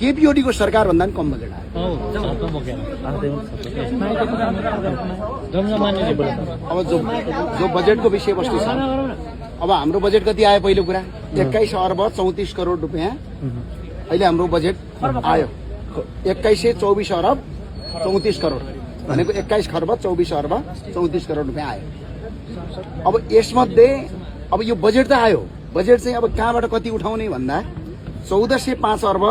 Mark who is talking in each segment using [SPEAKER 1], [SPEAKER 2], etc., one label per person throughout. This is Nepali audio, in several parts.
[SPEAKER 1] केपीओडी को सरकार भन्दा पनि कम बजेट आयो। अब जो बजेटको विषयवस्तु छ, अब हाम्रो बजेट कति आयो पहिलो कुरा 21 अर्ब 34 करोड रुपियाँ अहिले हाम्रो बजेट आयो। 2124 अर्ब 34 करोड भनेको 21 खर्ब 24 अर्ब 34 करोड रुपियाँ आयो। अब यसमध्ये अब यो बजेट त आयो, बजेट चाहिँ अब कहाँबाट कति उठाउने भन्दा 1405 अर्ब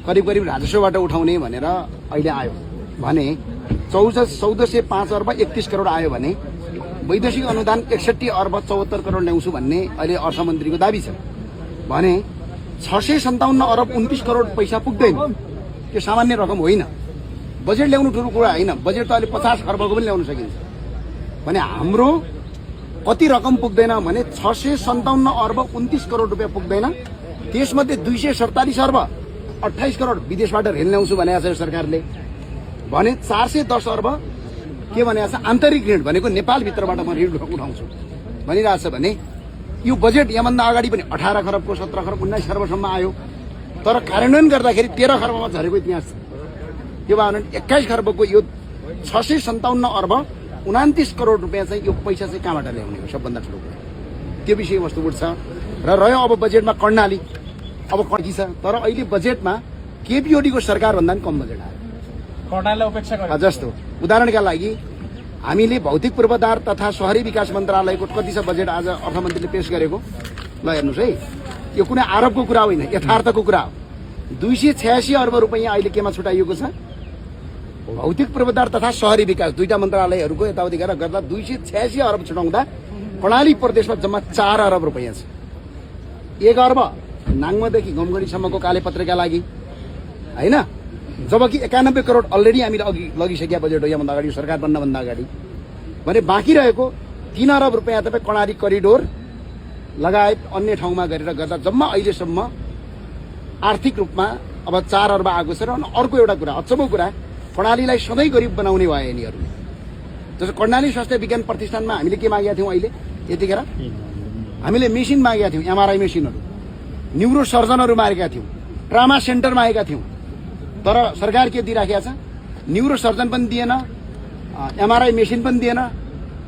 [SPEAKER 1] करिब राजस्वबाट उठाउने भनेर अहिले आयो भने 1405 अर्ब 31 करोड आयो भने वैदेशिक अनुदान 61 अर्ब 74 करोड ल्याउँछु भन्ने अहिले अर्थमन्त्रीको दाबी छ भने 657 अर्ब 29 करोड पैसा पुग्दैन। त्यो सामान्य रकम होइन। बजेट ल्याउनु ठुलो कुरा होइन, बजेट त अहिले 50 खर्बको पनि ल्याउन सकिन्छ भने हाम्रो कति रकम पुग्दैन भने 657 अर्ब 29 करोड रुपियाँ पुग्दैन। त्यसमध्ये 247 अर्ब 28 करोड विदेशबाट ऋण ल्याउँछु भनेको छ सरकारले भने 410 अर्ब के भनेको छ आन्तरिक ऋण भनेको नेपालभित्रबाट म ऋण उठाउँछु भनिरहेछ भने यो बजेट यहाँभन्दा अगाडि पनि 18 खरबको 17 खरब 19 खरबसम्म आयो तर कार्यान्वयन गर्दाखेरि 13 खरबमा झरेको इतिहास छ। त्यो भएर 21 खरबको यो 657 अर्ब 29 करोड रुपियाँ चाहिँ यो पैसा चाहिँ कहाँबाट ल्याउने हो सबभन्दा ठुलो कुरा त्यो विषयवस्तु उठ्छ। र रह्यो अब बजेटमा कर्णाली अब कति छ तर अहिले बजेटमा केपीओडी को सरकार भन्दा पनि कम बजेट आयो।
[SPEAKER 2] कर्णालीलाई उपेक्षा गरे
[SPEAKER 1] जस्तो उदाहरणका लागि हामीले भौतिक पूर्वाधार तथा शहरी विकास मन्त्रालयको कति छ बजेट आज अर्थमन्त्रीले पेश गरेको ल हेर्नुस् है, यो कुनै आरोपको कुरा होइन यथार्थको कुरा हो। 286 अर्ब रुपियाँ अहिले केमा छुटाइएको छ भौतिक पूर्वाधार तथा शहरी विकास दुईटा मन्त्रालयहरूको यताउति गरेर गर्दा 286 अर्ब छुटाउँदा कर्णाली प्रदेशमा जम्मा 4 अर्ब रुपियाँ छ। 1 अर्ब नाङ्मदेखि गमगढीसम्मको कालेपत्रका लागि होइन, जबकि 91 करोड अलरेडी हामीले अघि लगिसकेका बजेट हो यहाँभन्दा अगाडि सरकार बन्नभन्दा अगाडि भने बाँकी रहेको 3 अर्ब रुपियाँ तपाईँ कर्णाली करिडोर लगायत अन्य ठाउँमा गरेर गर्दा जम्मा अहिलेसम्म आर्थिक रूपमा अब 4 अर्ब आएको छ। र अर्को एउटा कुरा अचम्मको कुरा कर्णालीलाई सधैँ गरिब बनाउने भयो यिनीहरूले। जस्तो कर्णाली स्वास्थ्य विज्ञान प्रतिष्ठानमा हामीले के मागेका थियौँ अहिले यतिखेर हामीले मेसिन मागेका थियौँ, एमआरआई मेसिनहरू, न्युरो सर्जनहरू मागेका थियौँ, ट्रामा सेन्टर मागेका थियौँ तर सरकार के दिइराखेको छ न्युरो सर्जन पनि दिएन, एमआरआई मेसिन पनि दिएन,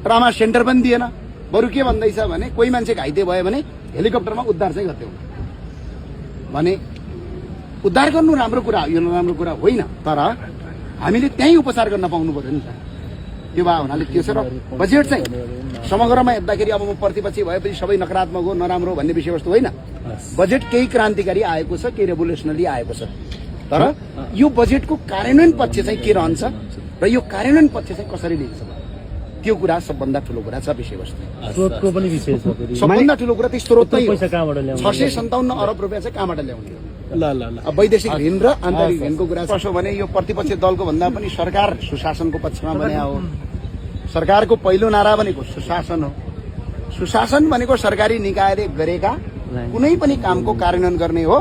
[SPEAKER 1] ट्रामा सेन्टर पनि दिएन। बरु के भन्दैछ भने कोही मान्छे घाइते भयो भने हेलिकप्टरमा उद्धार चाहिँ गर्थ्यौँ भने उद्धार गर्नु राम्रो कुरा यो नराम्रो कुरा होइन तर हामीले त्यहीँ उपचार गर्न पाउनु पर्यो नि त। त्यो भए हुनाले त्यो छ। र बजेट चाहिँ समग्रमा हेर्दाखेरि अब म प्रतिपक्षी भएपछि सबै नकारात्मक हो नराम्रो भन्ने विषयवस्तु होइन। बजेट केही क्रान्तिकारी आएको छ, केही रेभोल्युसनरी आएको छ तर यो बजेटको कार्यान्वयन पक्ष चाहिँ के रहन्छ र यो कार्यान्वयन पक्ष चाहिँ कसरी लिन्छ त्यो कुरा सबभन्दा ठुलो कुरा छ विषयवस्तु।
[SPEAKER 3] स्रोतको पनि विषय छ।
[SPEAKER 1] सबभन्दा ठुलो कुरा त्यही स्रोत नै हो।
[SPEAKER 3] पैसा कहाँबाट ल्याउने
[SPEAKER 1] 657 अर्ब रुपियाँ चाहिँ कहाँबाट ल्याउने हो।
[SPEAKER 3] ल
[SPEAKER 1] वैदेशिक ऋण र आन्तरिक ऋणको कुरा कसो भने यो प्रतिपक्ष दलको भन्दा पनि सरकार सुशासनको पक्षमा बने हो। सरकारको पहिलो नारा भनेको सुशासन हो। सुशासन भनेको सरकारी निकायले गरेका कुनै पनि कामको कार्यान्वयन गर्ने हो।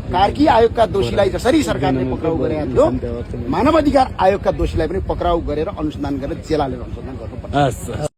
[SPEAKER 1] कार्की आयोगका दोषीलाई जसरी सरकारले पक्राउ गरेका थियो मानव अधिकार आयोगका दोषीलाई पनि पक्राउ गरेर अनुसन्धान गरेर जेल हालेर अनुसन्धान गर्नुपर्छ।